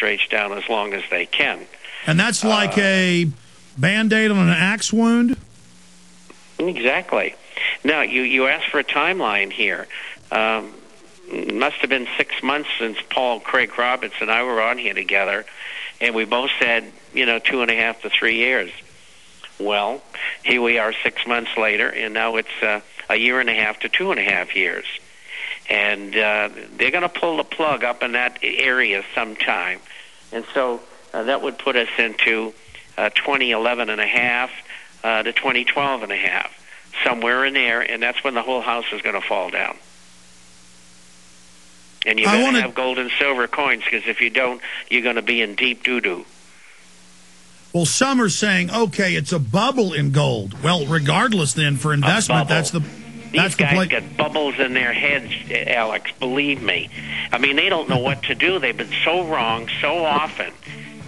rates down as long as they can. And that's like a Band-Aid on an axe wound? Exactly. Now, you asked for a timeline here. It must have been 6 months since Paul Craig Roberts and I were on here together, and we both said, 2.5 to 3 years. Well, here we are 6 months later, and now it's 1.5 to 2.5 years. And they're going to pull the plug up in that area sometime. And so that would put us into 2011 and a half to 2012 and a half, somewhere in there, and that's when the whole house is going to fall down. And you better have gold and silver coins, because if you don't, you're going to be in deep doo-doo. Well, some are saying, okay, it's a bubble in gold. Well, regardless, then, for investment, that's the These guys got bubbles in their heads, Alex, believe me. I mean, they don't know what to do. They've been so wrong so often.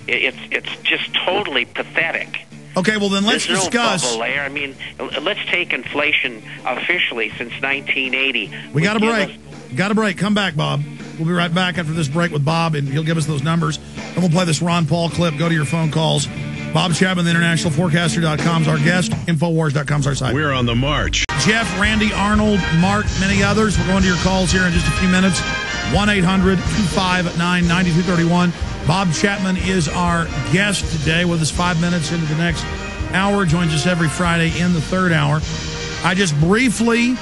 It's just totally pathetic. Okay, well, then let's discuss. There's no bubble there. I mean, let's take inflation officially since 1980. We got a break. Got a break. Come back, Bob. We'll be right back after this break with Bob, and he'll give us those numbers. And we'll play this Ron Paul clip. Go to your phone calls. Bob Chapman, the internationalforecaster.com is our guest. Infowars.com is our site. We're on the march. Jeff, Randy, Arnold, Mark, many others. We're going to your calls here in just a few minutes. 1-800-259-9231. Bob Chapman is our guest today with us 5 minutes into the next hour. Joins us every Friday in the third hour. I just briefly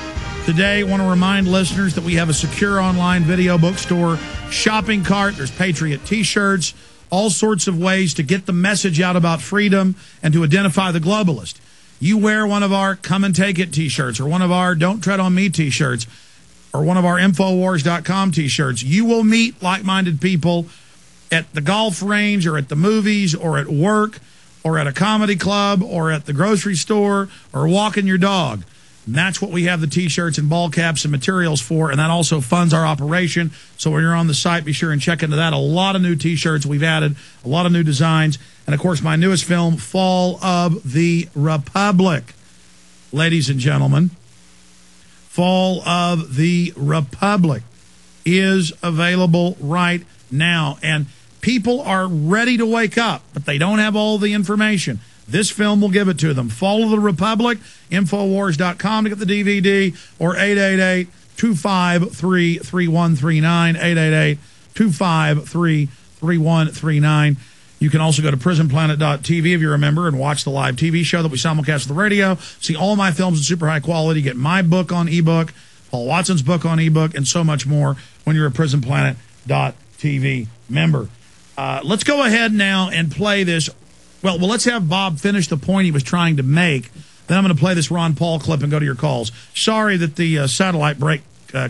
today want to remind listeners that we have a secure online video bookstore shopping cart. There's Patriot T-shirts, all sorts of ways to get the message out about freedom and to identify the globalist. You wear one of our Come and Take It T-shirts or one of our Don't Tread on Me T-shirts or one of our Infowars.com T-shirts. You will meet like-minded people at the golf range or at the movies or at work or at a comedy club or at the grocery store or walking your dog. And that's what we have the T-shirts and ball caps and materials for, and that also funds our operation. So when you're on the site, be sure and check into that. A lot of new T-shirts we've added, a lot of new designs, and, of course, my newest film, Fall of the Republic. Ladies and gentlemen, Fall of the Republic is available right now, and people are ready to wake up, but they don't have all the information. This film will give it to them. Fall of the Republic, Infowars.com to get the DVD, or 888-253-3139, 888-253-3139. You can also go to prisonplanet.tv if you're a member and watch the live TV show that we simulcast on the radio. See all my films in super high quality. Get my book on ebook, Paul Watson's book on ebook, and so much more when you're a prisonplanet.tv member. Let's go ahead now and play this. Well, let's have Bob finish the point he was trying to make. Then I'm going to play this Ron Paul clip and go to your calls. Sorry that the satellite break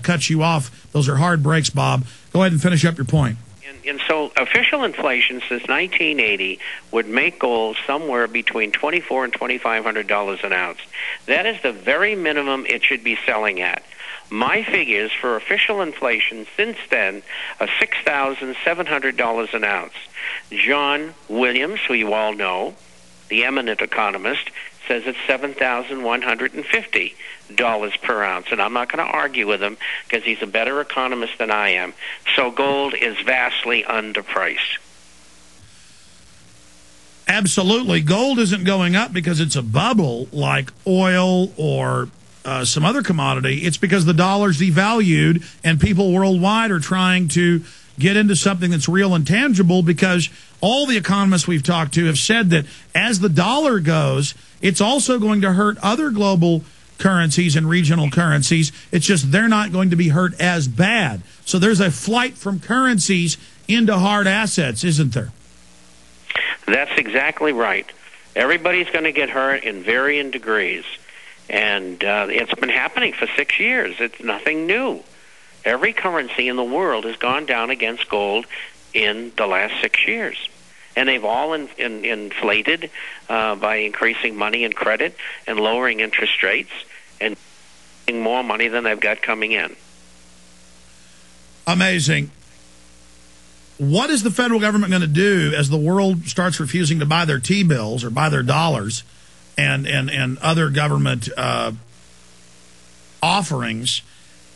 cuts you off. Those are hard breaks, Bob. Go ahead and finish up your point. And so official inflation since 1980 would make gold somewhere between $2,400 and $2,500 an ounce. That is the very minimum it should be selling at. My figures for official inflation since then are $6,700 an ounce. John Williams, who you all know, the eminent economist, says it's $7,150 per ounce. And I'm not going to argue with him because he's a better economist than I am. So gold is vastly underpriced. Absolutely. Gold isn't going up because it's a bubble like oil or some other commodity. It's because the dollar's devalued and people worldwide are trying to get into something that's real and tangible, because all the economists we've talked to have said that as the dollar goes, it's also going to hurt other global currencies and regional currencies. It's just they're not going to be hurt as bad. So there's a flight from currencies into hard assets, isn't there? That's exactly right. Everybody's going to get hurt in varying degrees. And it's been happening for 6 years. It's nothing new. Every currency in the world has gone down against gold in the last 6 years. And they've all inflated by increasing money and credit and lowering interest rates and more money than they've got coming in. Amazing. What is the federal government going to do as the world starts refusing to buy their T-bills or buy their dollars and other government offerings,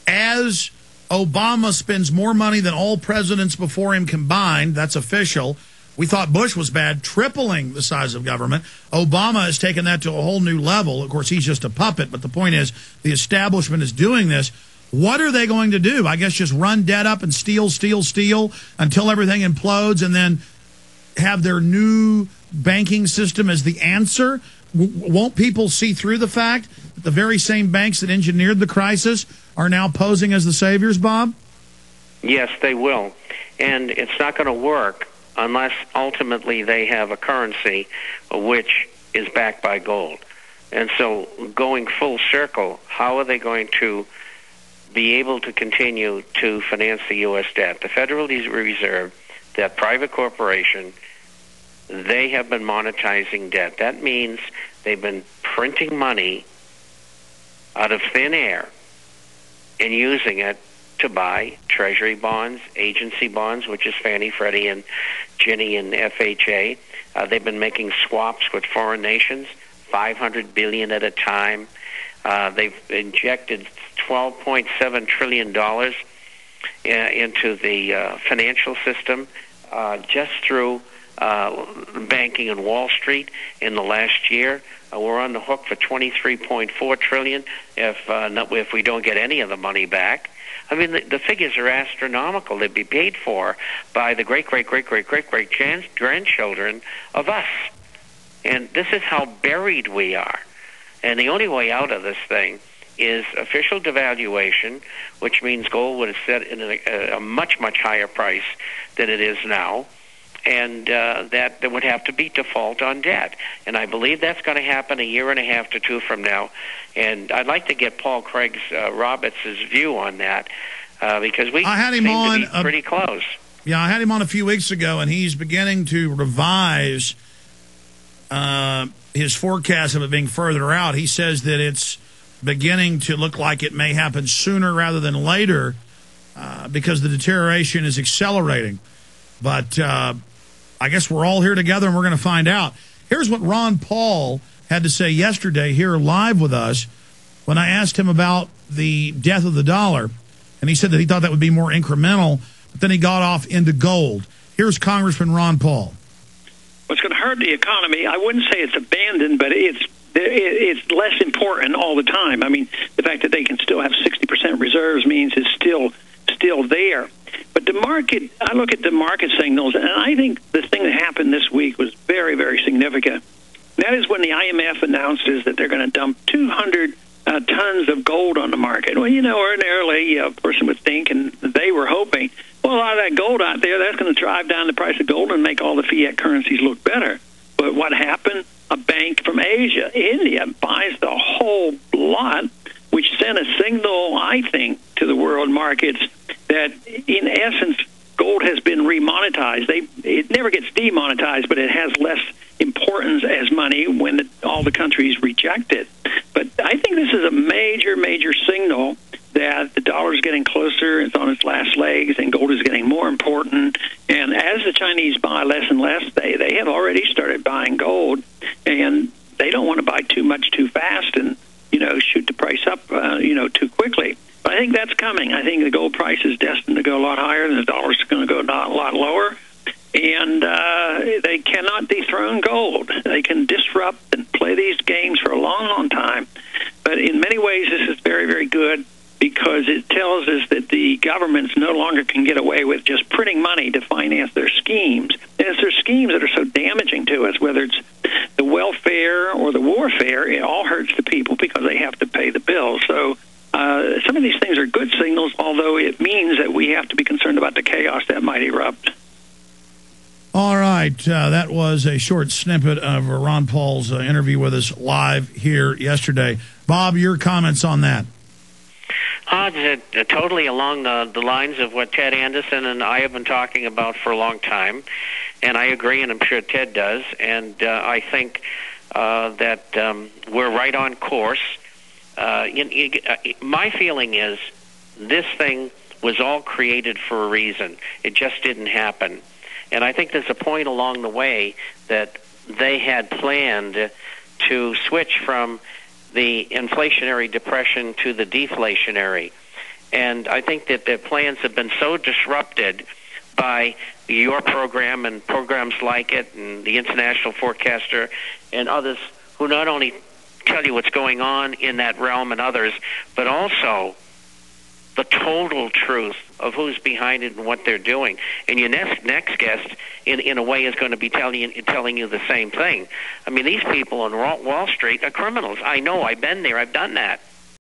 as Obama spends more money than all presidents before him combined. That's official. We thought Bush was bad, tripling the size of government. Obama has taken that to a whole new level. Of course, he's just a puppet, but the point is the establishment is doing this. What are they going to do? I guess just run debt up and steal until everything implodes and then have their new banking system as the answer? Won't people see through the fact that the very same banks that engineered the crisis are now posing as the saviors, Bob? Yes, they will. And it's not going to work unless ultimately they have a currency which is backed by gold. And so going full circle, how are they going to be able to continue to finance the U.S. debt? The Federal Reserve, that private corporation, they have been monetizing debt. That means they've been printing money out of thin air and using it to buy Treasury bonds, agency bonds, which is Fannie, Freddie, and Ginnie and FHA. They've been making swaps with foreign nations, $500 billion at a time. They've injected $12.7 trillion into the financial system just through banking and Wall Street in the last year. We're on the hook for $23.4 trillion if we don't get any of the money back. I mean, the figures are astronomical. They'd be paid for by the great-great-great-great-great-grandchildren of us. And this is how buried we are. And the only way out of this thing is official devaluation, which means gold would have set in a much, much higher price than it is now. And that there would have to be default on debt. And I believe that's going to happen a year and a half to two from now. And I'd like to get Paul Craig Roberts' view on that because we seem to be pretty close. Yeah, I had him on a few weeks ago, and he's beginning to revise his forecast of it being further out. He says that it's beginning to look like it may happen sooner rather than later because the deterioration is accelerating. But I guess we're all here together, and we're going to find out. Here's what Ron Paul had to say yesterday here live with us when I asked him about the death of the dollar. And he said that he thought that would be more incremental, but then he got off into gold. Here's Congressman Ron Paul. What's going to hurt the economy, I wouldn't say it's abandoned, but it's less important all the time. I mean, the fact that they can still have 60% reserves means it's still there. But the market, I look at the market signals, and I think the thing that happened this week was very, very significant. That is when the IMF announces that they're going to dump 200 tons of gold on the market. Well, you know, ordinarily a person would think, and they were hoping, well, a lot of that gold out there, that's going to drive down the price of gold and make all the fiat currencies look better. But what happened? A bank from Asia, India, buys the whole lot, which sent a signal, I think, to the world markets that, in essence, gold has been remonetized. It never gets demonetized, but it has less importance as money when all the countries reject it. But I think this is a major, major signal that the dollar is getting closer, it's on its last legs, and gold is getting more important. And as the Chinese buy less and less, they have already started buying gold, and they don't want to buy too much too fast and, you know, shoot the price up, too quickly. But I think that's coming. I think the gold price is destined to go a lot higher, and the dollar's going to go a lot lower. And they cannot dethrone gold. They can disrupt and play these games for a long, long time. But in many ways, this is very, very good because it tells us that the governments no longer can get away with just printing money to finance their schemes. And it's their schemes that are so damaging to us, whether it's the welfare or the warfare, it all hurts the people because they have to pay the bills. So some of these things are good signals, although it means that we have to be concerned about the chaos that might erupt. All right. That was a short snippet of Ron Paul's interview with us live here yesterday. Bob, your comments on that? Totally along the lines of what Ted Anderson and I have been talking about for a long time. And I agree, and I'm sure Ted does. And I think that we're right on course. My feeling is this thing was all created for a reason. It just didn't happen. And I think there's a point along the way that they had planned to switch from the inflationary depression to the deflationary. And I think that their plans have been so disrupted by your program and programs like it and the International Forecaster and others who not only tell you what's going on in that realm and others, but also the total truth of who's behind it and what they're doing. And your next guest, in a way, is going to be telling you the same thing. I mean, these people on Wall Street are criminals. I know. I've been there. I've done that.